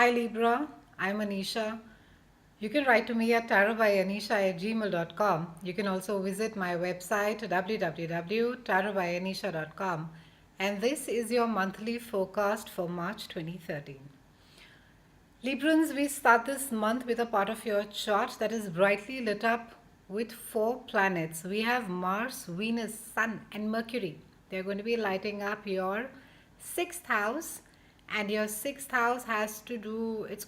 Hi Libra, I'm Anisha. You can write to me at tarotbyanisha@gmail.com. You can also visit my website www.tarotbyanisha.com. And this is your monthly forecast for March 2013. Librans, we start this month with a part of your chart that is brightly lit up with four planets. We have Mars, Venus, Sun, and Mercury. They're going to be lighting up your sixth house, and your sixth house has to do, it's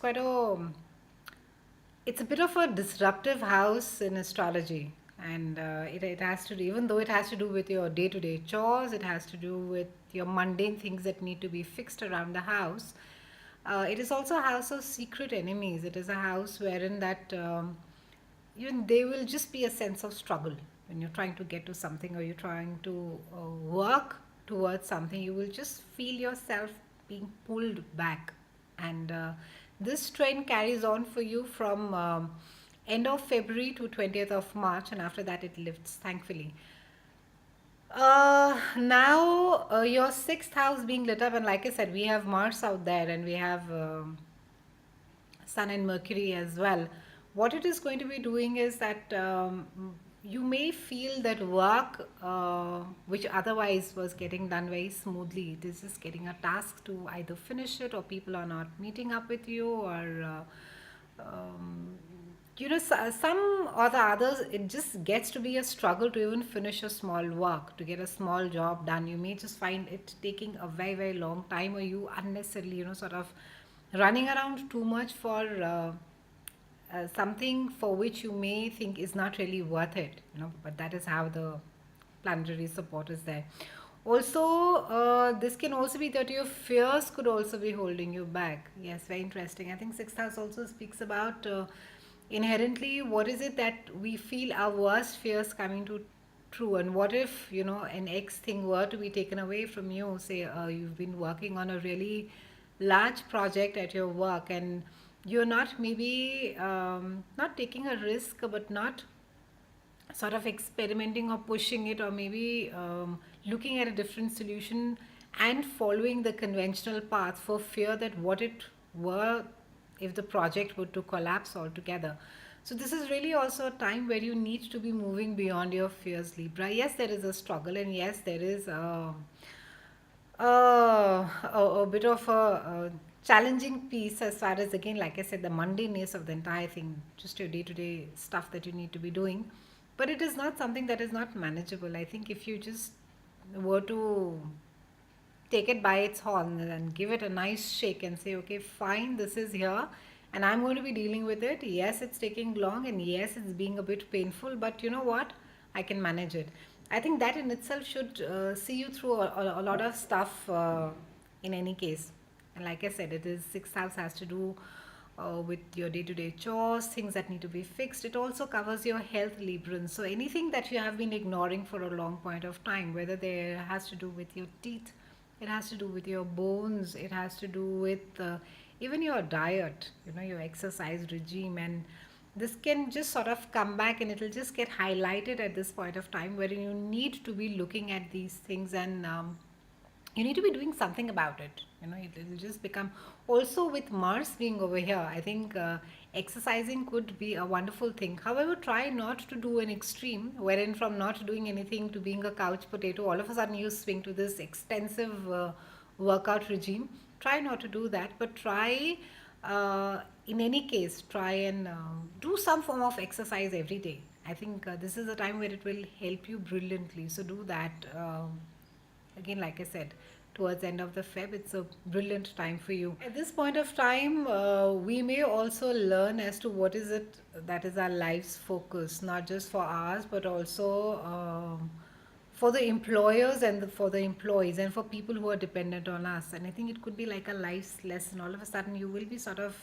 a bit of a disruptive house in astrology. And it has to do, even though it has to do with your day to day chores, it has to do with your mundane things that need to be fixed around the house. It is also a house of secret enemies. It is a house wherein that even there will just be a sense of struggle when you're trying to get to something, or you're trying to work towards something. You will just feel yourself being pulled back, and this trend carries on for you from end of February to 20th of March, and after that it lifts, thankfully. Now your sixth house being lit up, and like I said, we have Mars out there, and we have Sun and Mercury as well. What it is going to be doing is that you may feel that work, which otherwise was getting done very smoothly, it is just getting a task to either finish it, or people are not meeting up with you, or some or the others, it just gets to be a struggle to even finish a small work, to get a small job done. You may just find it taking a very, very long time, or you unnecessarily, sort of running around too much for something for which you may think is not really worth it, but that is how the planetary support is there. Also, this can also be that your fears could also be holding you back. Yes, very interesting. I think sixth house also speaks about inherently what is it that we feel our worst fears coming to true, and what if an X thing were to be taken away from you. Say you've been working on a really large project at your work, and you're not maybe not taking a risk, but not sort of experimenting or pushing it, or maybe looking at a different solution and following the conventional path, for fear that what it were if the project were to collapse altogether. So this is really also a time where you need to be moving beyond your fears, Libra. Yes, there is a struggle, and yes, there is a bit of a challenging piece, as far as, again, like I said, the mundaneness of the entire thing, just your day to day stuff that you need to be doing. But it is not something that is not manageable. I think if you just were to take it by its horn and give it a nice shake and say, okay, fine, this is here, and I'm going to be dealing with it. Yes, it's taking long, and yes, it's being a bit painful, but you know what? I can manage it. I think that in itself should see you through a lot of stuff in any case. And like I said, it is sixth house has to do with your day-to-day chores, things that need to be fixed. It also covers your health, Librans. So anything that you have been ignoring for a long point of time, whether there has to do with your teeth, it has to do with your bones, it has to do with even your diet, your exercise regime, and this can just sort of come back, and it'll just get highlighted at this point of time, where you need to be looking at these things, and you need to be doing something about it. It'll just become, also with Mars being over here, I think exercising could be a wonderful thing. However, try not to do an extreme, wherein from not doing anything to being a couch potato, all of a sudden you swing to this extensive workout regime. Try not to do that, but try, in any case, try and do some form of exercise every day. I think this is a time where it will help you brilliantly, so do that. Again, like I said, towards the end of the Feb, it's a brilliant time for you. At this point of time, we may also learn as to what is it that is our life's focus, not just for ours, but also for the employers and for the employees, and for people who are dependent on us. And I think it could be like a life's lesson. All of a sudden, you will be sort of,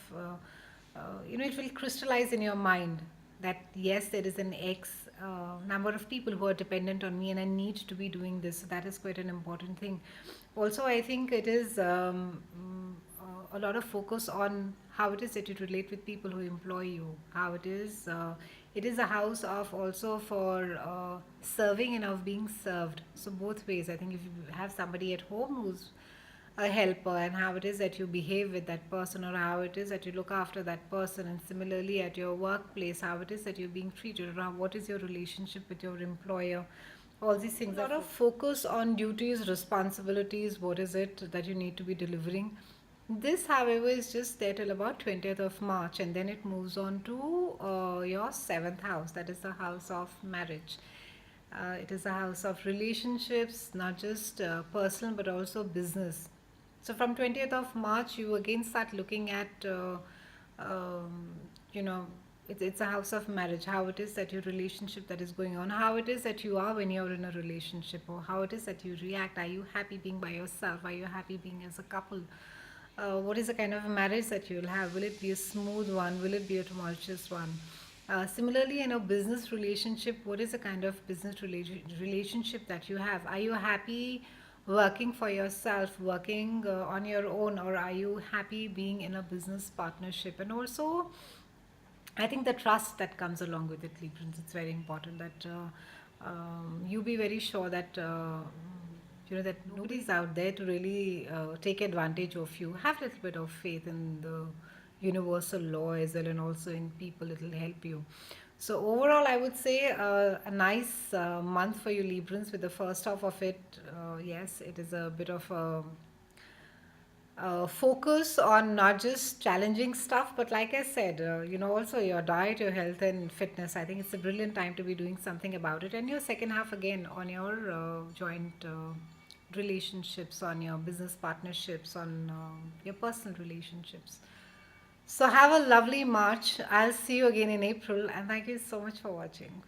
it will crystallize in your mind that yes, there is an X number of people who are dependent on me, and I need to be doing this. So that is quite an important thing. Also, I think it is a lot of focus on how it is that you relate with people who employ you, how it is a house of also for serving and of being served. So both ways. I think if you have somebody at home who's a helper, and how it is that you behave with that person, or how it is that you look after that person. And similarly at your workplace, how it is that you're being treated, or what is your relationship with your employer. All these things, a lot of focus on duties, responsibilities, what is it that you need to be delivering. This, however, is just there till about 20th of March, and then it moves on to your seventh house, that is the house of marriage. It is a house of relationships, not just personal but also business. So from 20th of March, you again start looking at, um, you know, it's a house of marriage. How it is that your relationship that is going on, how it is that you are when you're in a relationship, or how it is that you react. Are you happy being by yourself? Are you happy being as a couple? What is the kind of marriage that you'll have? Will it be a smooth one? Will it be a tumultuous one? Similarly, in a business relationship, what is the kind of business relationship that you have? Are you happy working for yourself, working on your own, or are you happy being in a business partnership? And also, I think the trust that comes along with it, Librans, it's very important that you be very sure that that nobody's out there to really take advantage of you. Have a little bit of faith in the universal law as well, and also in people. It'll help you. So overall, I would say a nice month for you, Librans. With the first half of it, yes, it is a bit of a focus on not just challenging stuff, but like I said, also your diet, your health, and fitness. I think it's a brilliant time to be doing something about it. And your second half again on your joint relationships, on your business partnerships, on your personal relationships. So have a lovely March. I'll see you again in April, and thank you so much for watching.